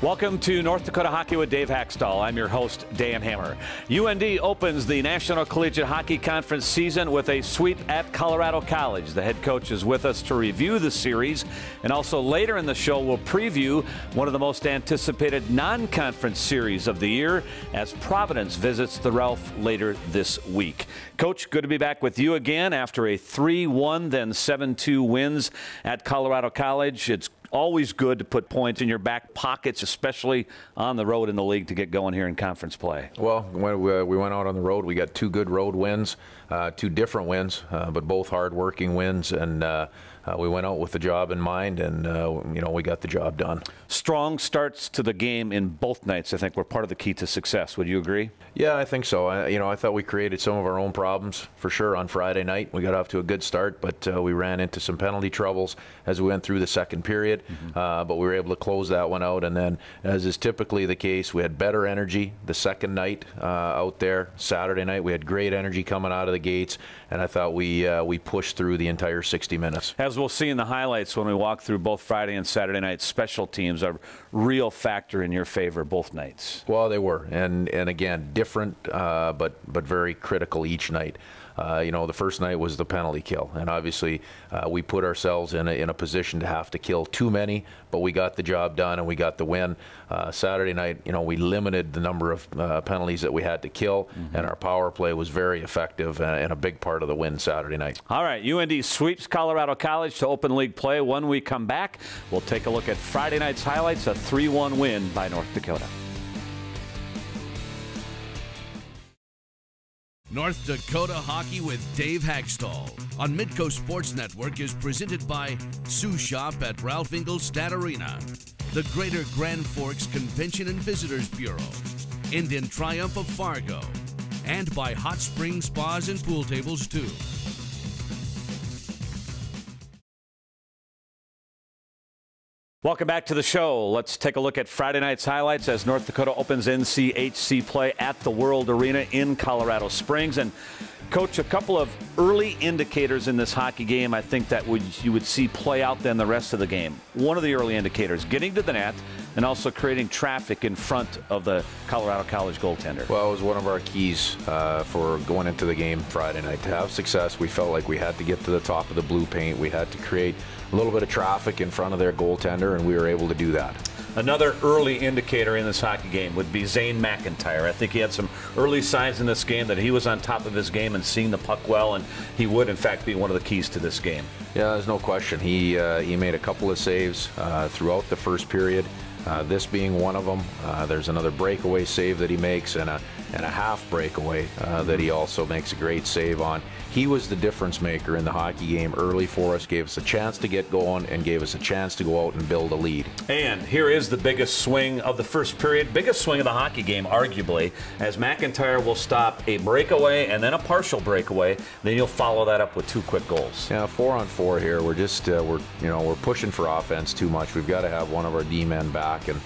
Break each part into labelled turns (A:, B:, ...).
A: Welcome to North Dakota Hockey with Dave Hakstol. I'm your host, Dan Hammer. UND opens the National Collegiate Hockey Conference season with a sweep at Colorado College. The head coach is with us to review the series, and also later in the show we'll preview one of the most anticipated non-conference series of the year as Providence visits the Ralph later this week. Coach, good to be back with you again after a 3-1 then 7-2 wins at Colorado College. It's always good to put points in your back pockets, especially on the road in the league to get going here in conference play.
B: Well, when we went out on the road, we got two good road wins, two different wins, but both hard-working wins, and we went out with the job in mind, and we got the job done.
A: Strong starts to the game in both nights, I think, were part of the key to success. Would you agree?
B: Yeah, I think so. I thought we created some of our own problems for sure on Friday night. We got off to a good start, but we ran into some penalty troubles as we went through the second period. But we were able to close that one out, and then, as is typically the case, we had better energy the second night out there. Saturday night, we had great energy coming out of the gates, and I thought we pushed through the entire 60 minutes.
A: As we'll see in the highlights when we walk through both Friday and Saturday night, special teams are a real factor in your favor both nights.
B: Well, they were, and again, different, but very critical each night. The first night was the penalty kill, and obviously we put ourselves in a position to have to kill too many, but we got the job done and we got the win. Saturday night, we limited the number of penalties that we had to kill, and our power play was very effective and a big part of the win Saturday night.
A: All right, UND sweeps Colorado College to open league play. When we come back, we'll take a look at Friday night's highlights, a 3-1 win by North Dakota.
C: North Dakota Hockey with Dave Hakstol on Midco Sports Network is presented by Sioux Shop at Ralph Engelstad Arena, the Greater Grand Forks Convention and Visitors Bureau, Indian Triumph of Fargo, and by Hot Springs Spas and Pool Tables too.
A: Welcome back to the show. Let's take a look at Friday night's highlights as North Dakota opens NCHC play at the World Arena in Colorado Springs. And Coach, a couple of early indicators in this hockey game I think that you would see play out then the rest of the game. One of the early indicators, getting to the net and also creating traffic in front of the Colorado College goaltender.
B: Well, it was one of our keys for going into the game Friday night. To have success, we felt like we had to get to the top of the blue paint. We had to create a little bit of traffic in front of their goaltender, and we were able to do that.
A: Another early indicator in this hockey game would be Zane McIntyre. I think he had some early signs in this game that he was on top of his game and seeing the puck well, and he would, in fact, be one of the keys to this game.
B: Yeah, there's no question. He made a couple of saves throughout the first period, this being one of them. There's another breakaway save that he makes and a half breakaway that he also makes a great save on. He was the difference maker in the hockey game early for us, gave us a chance to get going and gave us a chance to go out and build a lead.
A: And here is the biggest swing of the first period, biggest swing of the hockey game, arguably, as McIntyre will stop a breakaway and then a partial breakaway. Then you'll follow that up with two quick goals.
B: Yeah, 4-on-4 here. We're just we're pushing for offense too much. We've got to have one of our D-men back, and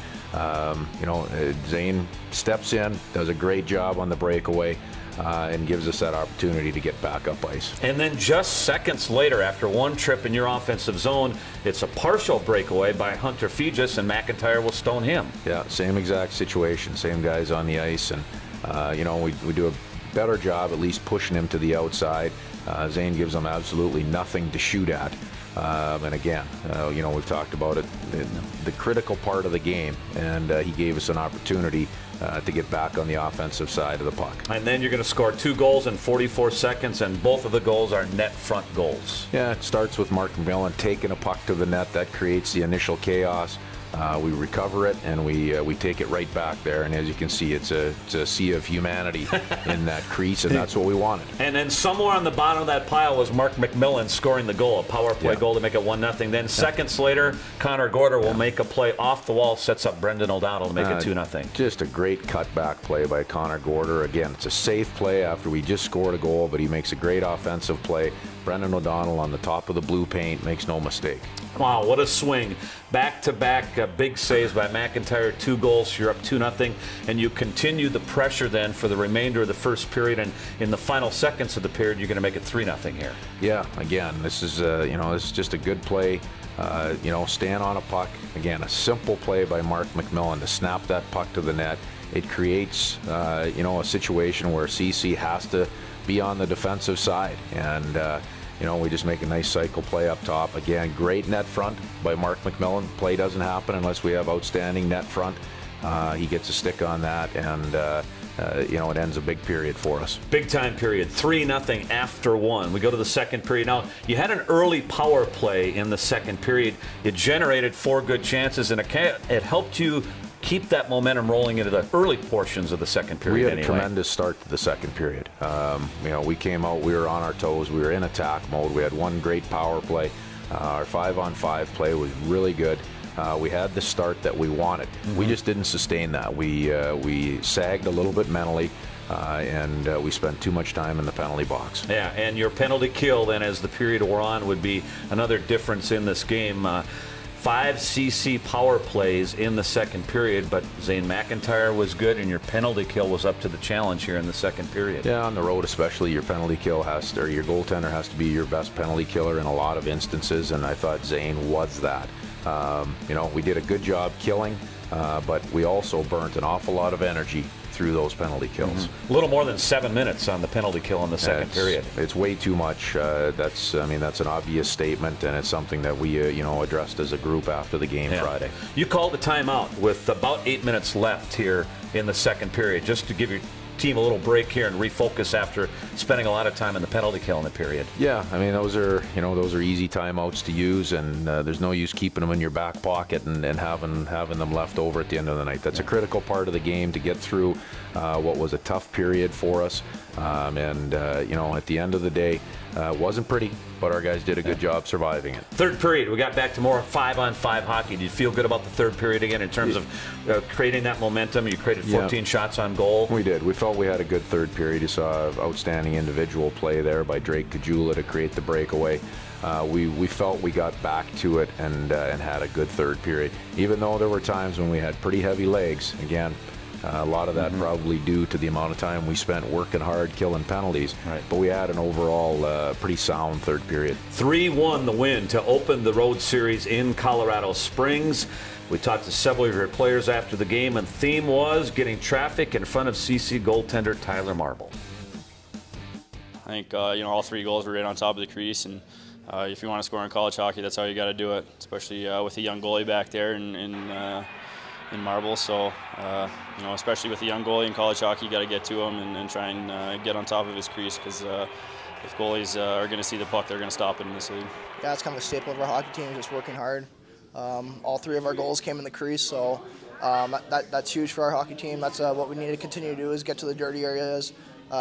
B: Zane steps in, does a great job on the breakaway. And gives us that opportunity to get back up ice.
A: And then just seconds later, after one trip in your offensive zone, it's a partial breakaway by Hunter Fegis, and McIntyre will stone him.
B: Yeah, same exact situation, same guys on the ice, and we do a better job at least pushing him to the outside. Zane gives them absolutely nothing to shoot at. And again, we've talked about it, the critical part of the game, and he gave us an opportunity to get back on the offensive side of the puck.
A: And then you're going to score 2 goals in 44 seconds, and both of the goals are net front goals.
B: Yeah, it starts with Mark McMillan taking a puck to the net. That creates the initial chaos. We recover it, and we take it right back there. And as you can see, it's a sea of humanity in that crease, and that's what we wanted.
A: And then somewhere on the bottom of that pile was Mark McMillan scoring the goal, a power play goal to make it 1-0. Then seconds later, Connor Gorder will make a play off the wall, sets up Brendan O'Donnell to make it 2-0.
B: Just a great cutback play by Connor Gorder. Again, it's a safe play after we just scored a goal, but he makes a great offensive play. Brendan O'Donnell on the top of the blue paint, makes no mistake.
A: Wow, what a swing. Back-to-back big saves by McIntyre, 2 goals, you're up 2-0, and you continue the pressure then for the remainder of the first period, and in the final seconds of the period, you're going to make it 3-0 here.
B: Yeah, again, this is, this is just a good play. Stand on a puck. Again, a simple play by Mark McMillan to snap that puck to the net. It creates, a situation where CC has to be on the defensive side, and we just make a nice cycle play up top. Again, great net front by Mark McMillan. Play doesn't happen unless we have outstanding net front. He gets a stick on that, and it ends a big period for us. Big time period, 3-0 after 1. We go to the second period. Now, you had an early power play in the second period. You generated 4 good chances, and it helped you keep that momentum rolling into the early portions of the second period. We had a tremendous start to the second period. We came out, we were on our toes, we were in attack mode. We had 1 great power play. Our 5-on-5 play was really good. We had the start that we wanted. We just didn't sustain that. We sagged a little bit mentally, and we spent too much time in the penalty box. Yeah, and your penalty kill then as the period wore on would be another difference in this game. 5 CC power plays in the second period, but Zane McIntyre was good, and your penalty kill was up to the challenge here in the second period. Yeah, on the road especially, your penalty kill or your goaltender has to be your best penalty killer in a lot of instances, and I thought Zane was that. We did a good job killing, but we also burnt an awful lot of energy through those penalty kills. A little more than 7 minutes on the penalty kill in the second period. It's way too much. That's an obvious statement, and it's something that we addressed as a group after the game Friday. You called the timeout with about 8 minutes left here in the second period, just to give your team a little break here and refocus after spending a lot of time in the penalty kill in the period. Yeah, those are easy timeouts to use, and there's no use keeping them in your back pocket and having them left over at the end of the night. That's a critical part of the game to get through what was a tough period for us. At the end of the day, it wasn't pretty, but our guys did a good job surviving it. Third period, we got back to more 5-on-5 hockey. Did you feel good about the third period again in terms of creating that momentum? You created 14 shots on goal. We did. We felt we had a good third period. You saw outstanding individual play there by Drake Kajula to create the breakaway. We felt we got back to it and had a good third period, even though there were times when we had pretty heavy legs. Again, a lot of that probably due to the amount of time we spent working hard, killing penalties. Right. But we had an overall pretty sound third period. 3-1 the win to open the road series in Colorado Springs. We talked to several of your players after the game, and theme was getting traffic in front of CC goaltender Tyler Marble.
D: I think all 3 goals were right on top of the crease, and if you want to score in college hockey, that's how you got to do it, especially with a young goalie back there in Marble. So, especially with a young goalie in college hockey, you got to get to him and try and get on top of his crease, because if goalies are going to see the puck, they're going to stop it in this league.
E: Yeah, it's kind of a staple of our hockey team, just working hard. All 3 of our goals came in the crease, so that's huge for our hockey team. That's what we need to continue to do, is get to the dirty areas.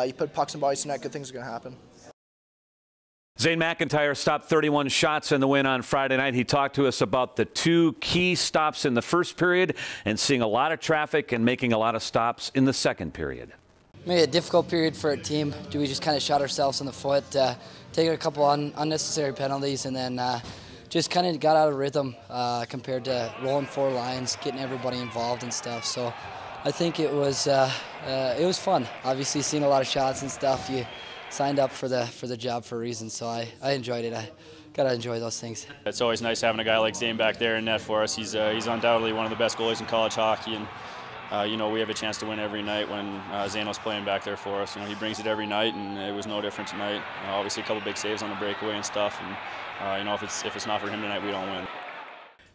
E: You put pucks and bodies in net, good things are going to happen.
A: Zane McIntyre stopped 31 shots in the win on Friday night. He talked to us about the 2 key stops in the first period and seeing a lot of traffic and making a lot of stops in the second period.
F: Maybe a difficult period for a team. We just kind of shot ourselves in the foot, taking a couple unnecessary penalties, and then just kind of got out of rhythm compared to rolling 4 lines, getting everybody involved and stuff. So I think it was fun. Obviously, seeing a lot of shots and stuff. You signed up for the job for a reason, so I enjoyed it. I gotta enjoy those things.
D: It's always nice having a guy like Zane back there in net for us. He's undoubtedly one of the best goalies in college hockey, and we have a chance to win every night when Zano's playing back there for us. He brings it every night, and it was no different tonight. Obviously, a couple big saves on the breakaway and stuff, and if it's not for him tonight, we don't win.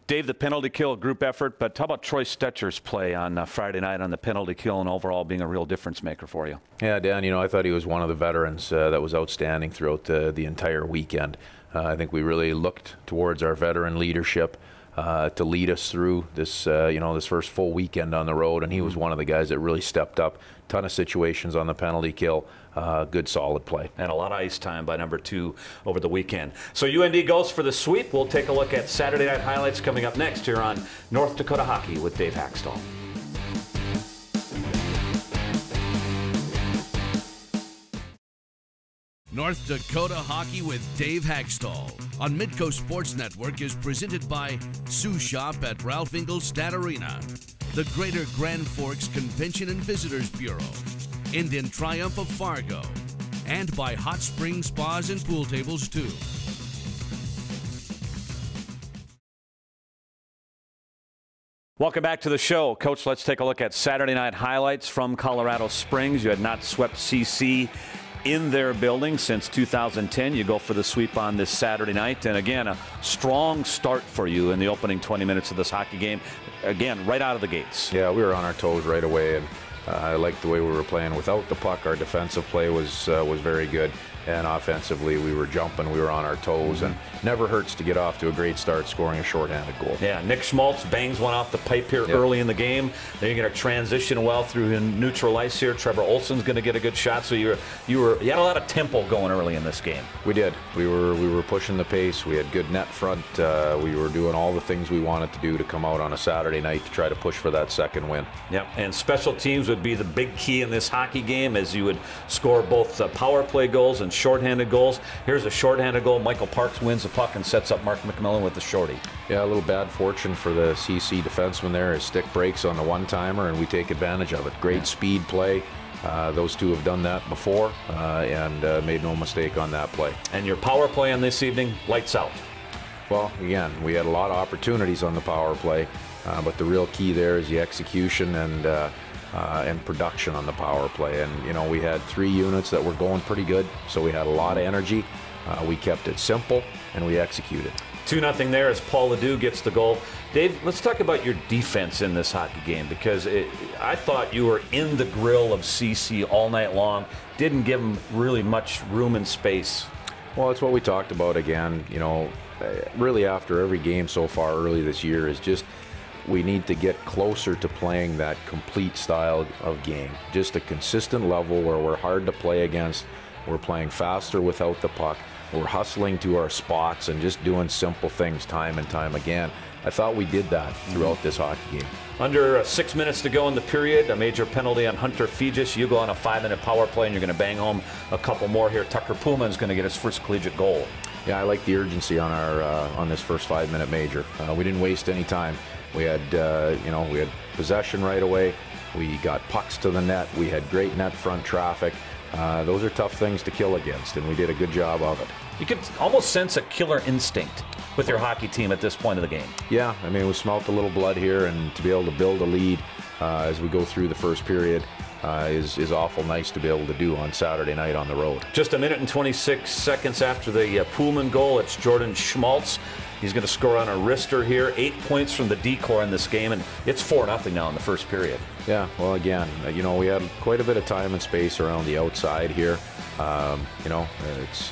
A: Dave, the penalty kill group effort, but how about Troy Stetcher's play on Friday night on the penalty kill and overall being a real difference maker for you? Yeah, Dan, I thought he was one of the veterans that was outstanding throughout the entire weekend. I think we really looked towards our veteran leadership to lead us through this, this first full weekend on the road, and he was one of the guys that really stepped up. Ton of situations on the penalty kill. Good solid play. And a lot of ice time by number 2 over the weekend. So UND goes for the sweep. We'll take a look at Saturday night highlights coming up next here on North Dakota Hockey with Dave Hakstol.
C: North Dakota Hockey with Dave Hakstol on Midco Sports Network is presented by Sioux Shop at Ralph Ingolstadt Arena, the Greater Grand Forks Convention and Visitors Bureau, Indian Triumph of Fargo, and by Hot Spring Spas and Pool Tables too.
A: Welcome back to the show. Coach, let's take a look at Saturday night highlights from Colorado Springs. You had not swept CC in their building since 2010. You go for the sweep on this Saturday night. And again, a strong start for you in the opening 20 minutes of this hockey game. Again, right out of the gates.
B: Yeah, we were on our toes right away, and I liked the way we were playing without the puck. Our defensive play was very good, and offensively we were jumping, we were on our toes, and never hurts to get off to a great start scoring a shorthanded goal.
A: Yeah, Nick Schmaltz bangs one off the pipe here early in the game. Then you're going to transition well through neutral ice here. Trevor Olson's going to get a good shot. So you had a lot of tempo going early in this game.
B: We did. We were pushing the pace. We had good net front. We were doing all the things we wanted to do to come out on a Saturday night to try to push for that second win.
A: Yep, and special teams would be the big key in this hockey game, as you would score both power play goals and shorthanded goals. Here's a shorthanded goal. Michael Parks wins the puck and sets up Mark McMillan with the shorty.
B: Yeah, a little bad fortune for the CC defenseman there. His stick breaks on the one-timer, and we take advantage of it. Great speed play. Those two have done that before and made no mistake on that play.
A: And your power play on this evening, lights out.
B: Well, again, we had a lot of opportunities on the power play, but the real key there is the execution and production on the power play. And, you know, we had 3 units that were going pretty good, so we had a lot of energy. We kept it simple, and we executed.
A: 2-0 there as Paul Ledoux gets the goal. Dave, let's talk about your defense in this hockey game, because I thought you were in the grill of CC all night long. Didn't give them really much room and space.
B: Well, it's what we talked about again, you know, really after every game so far early this year is just we need to get closer to playing that complete style of game. Just a consistent level where we're hard to play against. We're playing faster without the puck. We're hustling to our spots and just doing simple things time and time again. I thought we did that throughout this hockey game.
A: Under 6 minutes to go in the period, a major penalty on Hunter Fegis. You go on a 5-minute power play, and you're going to bang home a couple more here. Tucker Pullman's going to get his first collegiate goal.
B: Yeah, I like the urgency on our on this first 5-minute major. We didn't waste any time. We had we had possession right away. We got pucks to the net. We had great net front traffic. Those are tough things to kill against, and we did a good job of it.
A: You could almost sense a killer instinct with your hockey team at this point of the game.
B: Yeah, I mean, we smelt a little blood here, and to be able to build a lead as we go through the first period is awful nice to be able to do on Saturday night on the road.
A: Just a minute and 26 seconds after the Pullman goal, it's Jordan Schmaltz. He's going to score on a wrister here. 8 points from the decor in this game, and it's 4-0 now in the first period.
B: Yeah, well, again, you know, we had quite a bit of time and space around the outside here. You know, it's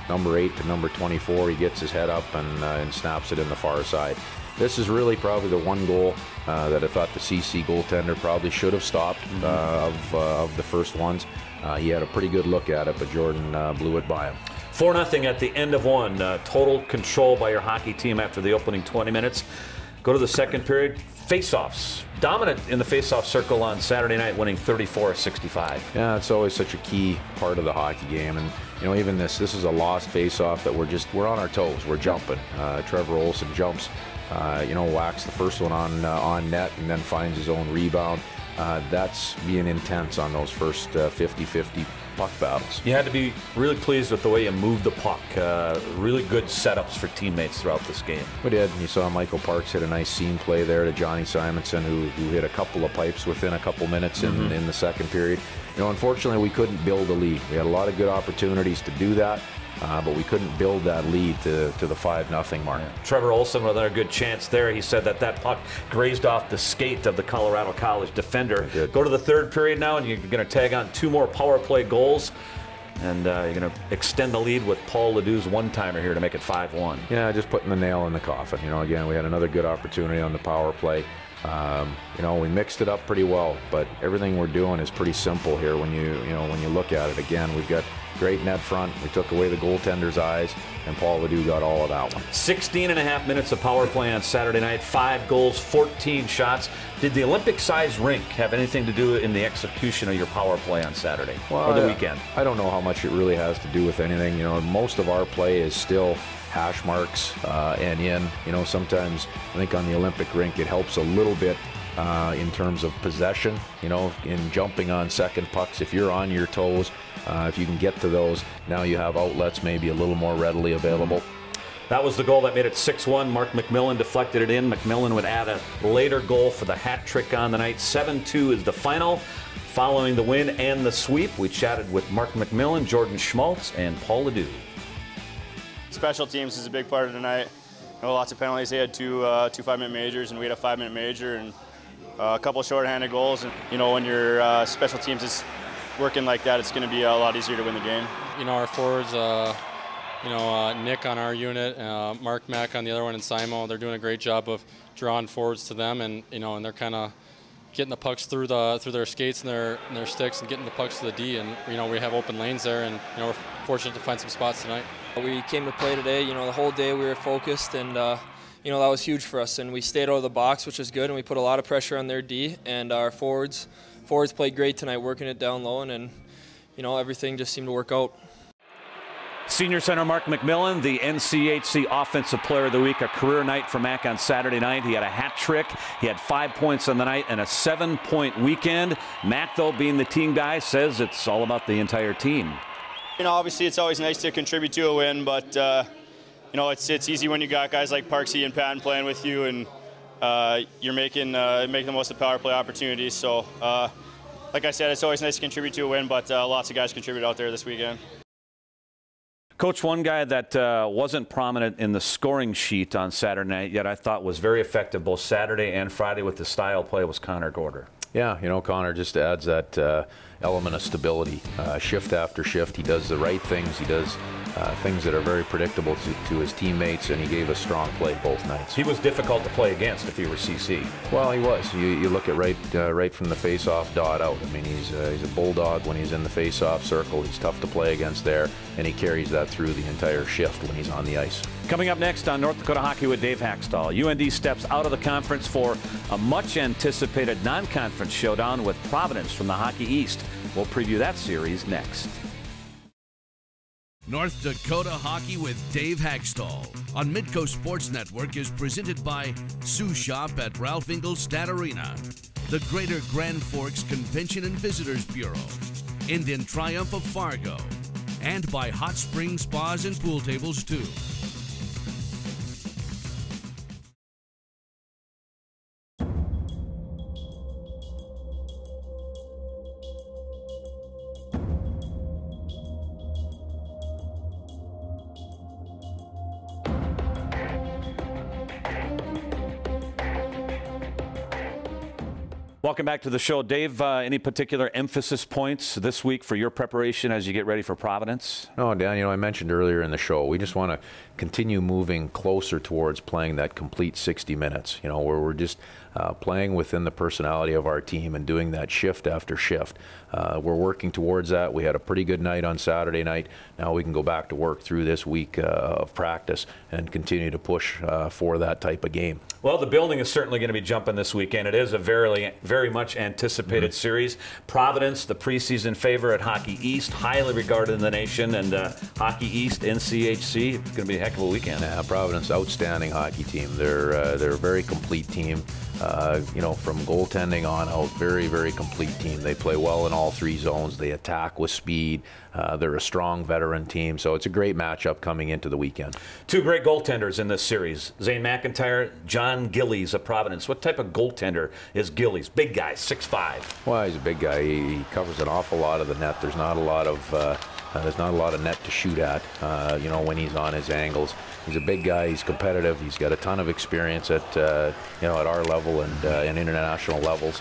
B: number 8 to number 24. He gets his head up and snaps it in the far side. This is really probably the one goal that I thought the CC goaltender probably should have stopped of the first ones. He had a pretty good look at it, but Jordan blew it by him.
A: 4-0 at the end of one. Total control by your hockey team after the opening 20 minutes. Go to the second period. Face-offs. Dominant in the face-off circle on Saturday night, winning 34-65.
B: Yeah, it's always such a key part of the hockey game. And, you know, even this is a lost face-off that we're on our toes. We're jumping. Trevor Olson jumps, whacks the first one on net and then finds his own rebound. That's being intense on those first 50-50 puck battles.
A: You had to be really pleased with the way you moved the puck. Really good setups for teammates throughout this game.
B: We did. You saw Michael Parks hit a nice seam play there to Johnny Simonson, who hit a couple of pipes within a couple minutes in the second period. You know, unfortunately, we couldn't build a lead. We had a lot of good opportunities to do that. But we couldn't build that lead to the 5-0 mark.
A: Yeah. Trevor Olson with another good chance there. He said that puck grazed off the skate of the Colorado College defender. Go to the third period now, and you're going to tag on 2 more power play goals. And you're going to extend the lead with Paul Ledoux's one-timer here to make it 5-1.
B: Yeah, just putting the nail in the coffin. You know, again, we had another good opportunity on the power play. You know, we mixed it up pretty well, but everything we're doing is pretty simple here when you look at it. Again, we've got great net front. We took away the goaltender's eyes, and Paul Ledoux got all of that one.
A: 16.5 minutes of power play on Saturday night, 5 goals, 14 shots. Did the Olympic-sized rink have anything to do in the execution of your power play on Saturday or the weekend?
B: I don't know how much it really has to do with anything. You know, most of our play is still hash marks and in. You know, sometimes I think on the Olympic rink it helps a little bit in terms of possession, you know, in jumping on second pucks. If you're on your toes, if you can get to those, now you have outlets maybe a little more readily available.
A: That was the goal that made it 6-1. Mark McMillan deflected it in. McMillan would add a later goal for the hat trick on the night. 7-2 is the final. Following the win and the sweep, we chatted with Mark McMillan, Jordan Schmaltz, and Paul Ledoux.
D: Special teams is a big part of tonight. You know, lots of penalties. They had two 5-minute majors, and we had a 5-minute major, and a couple of shorthanded goals. And you know, when your special teams is working like that, it's going to be a lot easier to win the game.
G: You know, our forwards, you know, Nick on our unit, Mark Mack on the other one, and Simo, they're doing a great job of drawing forwards to them, and you know, and they're kind of getting the pucks through their skates and their sticks and getting the pucks to the D, and you know, we have open lanes there, and you know, we're fortunate to find some spots tonight.
H: We came to play today. You know, the whole day we were focused, and you know, that was huge for us. And we stayed out of the box, which was good, and we put a lot of pressure on their D. And our forwards played great tonight, working it down low, and you know, everything just seemed to work out.
A: Senior center Mark McMillan, the NCHC Offensive Player of the Week, a career night for Mac on Saturday night. He had a hat trick. He had 5 points on the night and a 7-point weekend. Mac, though, being the team guy, says it's all about the entire team.
D: You know, obviously it's always nice to contribute to a win, but you know, it's easy when you got guys like Parksy and Patton playing with you, and you're making the most of the power play opportunities. So, like I said, it's always nice to contribute to a win, but lots of guys contribute out there this weekend.
A: Coach, one guy that wasn't prominent in the scoring sheet on Saturday night, yet I thought was very effective both Saturday and Friday with the style play, was Connor Gorder.
B: Yeah, you know, Connor just adds that element of stability. Shift after shift, he does the right things. He does things that are very predictable to his teammates, and he gave a strong play both nights.
A: He was difficult to play against if he were CC.
B: Well, he was. You look at right from the face-off dot out. I mean, he's a bulldog when he's in the face-off circle. He's tough to play against there, and he carries that through the entire shift when he's on the ice.
A: Coming up next on North Dakota Hockey with Dave Hakstol, UND steps out of the conference for a much-anticipated non-conference showdown with Providence from the Hockey East. We'll preview that series next.
C: North Dakota Hockey with Dave Hakstol on Midco Sports Network is presented by Sioux Shop at Ralph Ingolstadt Arena, the Greater Grand Forks Convention and Visitors Bureau, Indian Triumph of Fargo, and by Hot Spring Spas and Pool Tables too.
A: Welcome back to the show. Dave, any particular emphasis points this week for your preparation as you get ready for Providence?
B: No, Dan, you know, I mentioned earlier in the show, we just want to continue moving closer towards playing that complete 60 minutes, you know, where we're just playing within the personality of our team and doing that shift after shift. We're working towards that. We had a pretty good night on Saturday night. Now we can go back to work through this week of practice and continue to push for that type of game.
A: Well, the building is certainly going to be jumping this weekend. It is a very much anticipated series. Providence, the preseason favorite, Hockey East, highly regarded in the nation, and Hockey East, NCHC. It's going to be a heck of a weekend.
B: Yeah, Providence, outstanding hockey team. They're a very complete team. You know, from goaltending on out, very complete team. They play well in all three zones. They attack with speed. They're a strong veteran team, so it's a great matchup coming into the weekend.
A: Two great goaltenders in this series. Zane McIntyre, John Gillies of Providence. What type of goaltender is Gillies? Big guy, 6'5".
B: Well, he's a big guy. He covers an awful lot of the net. There's not a lot of net to shoot at, you know, when he's on his angles. He's a big guy. He's competitive. He's got a ton of experience at, you know, at our level and international levels.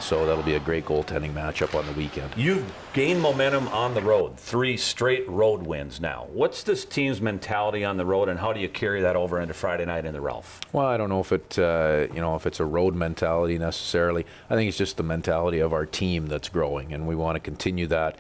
B: So that'll be a great goaltending matchup on the weekend.
A: You've gained momentum on the road, 3 straight road wins now. What's this team's mentality on the road, and how do you carry that over into Friday night in the Ralph?
B: Well, I don't know if it, you know, if it's a road mentality necessarily. I think it's just the mentality of our team that's growing, and we want to continue that.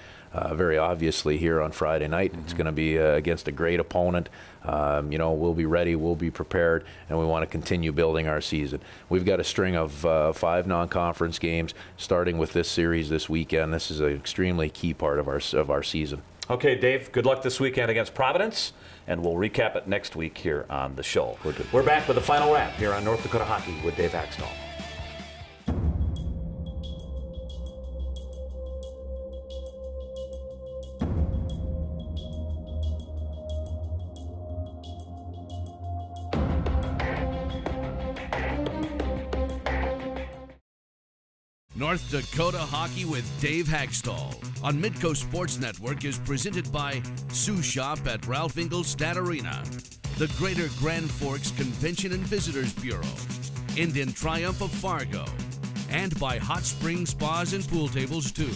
B: very obviously here on Friday night. It's going to be against a great opponent. You know, we'll be ready, we'll be prepared, and we want to continue building our season. We've got a string of 5 non-conference games starting with this series this weekend. This is an extremely key part of our season.
A: Okay, Dave, good luck this weekend against Providence, and we'll recap it next week here on the show. We're back with the final wrap here on North Dakota Hockey with Dave Hakstol.
C: North Dakota Hockey with Dave Hakstol on Midco Sports Network is presented by Sioux Shop at Ralph Ingolstadt Arena, the Greater Grand Forks Convention and Visitors Bureau, and in triumph of Fargo, and by Hot Spring Spas and Pool Tables too.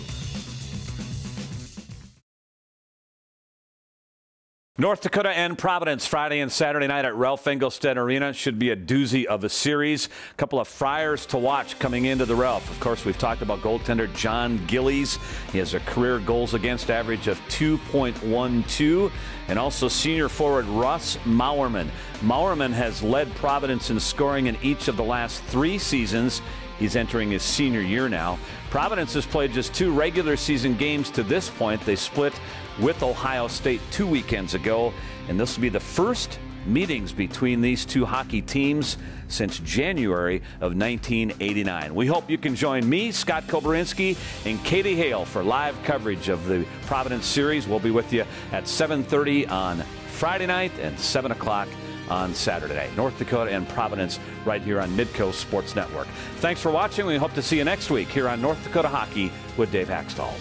A: North Dakota and Providence Friday and Saturday night at Ralph Ingolstadt Arena. Should be a doozy of a series. A couple of Friars to watch coming into the Ralph. Of course, we've talked about goaltender John Gillies. He has a career goals against average of 2.12. And also senior forward Russ Mauerman. Mauerman has led Providence in scoring in each of the last 3 seasons. He's entering his senior year now. Providence has played just 2 regular season games to this point. They split with Ohio State 2 weekends ago, and this will be the first meetings between these 2 hockey teams since January of 1989. We hope you can join me, Scott Koberinski, and Katie Hale for live coverage of the Providence series. We'll be with you at 7:30 on Friday night and 7 o'clock on Saturday night. North Dakota and Providence right here on Midco Sports Network. Thanks for watching. We hope to see you next week here on North Dakota Hockey with Dave Hakstol.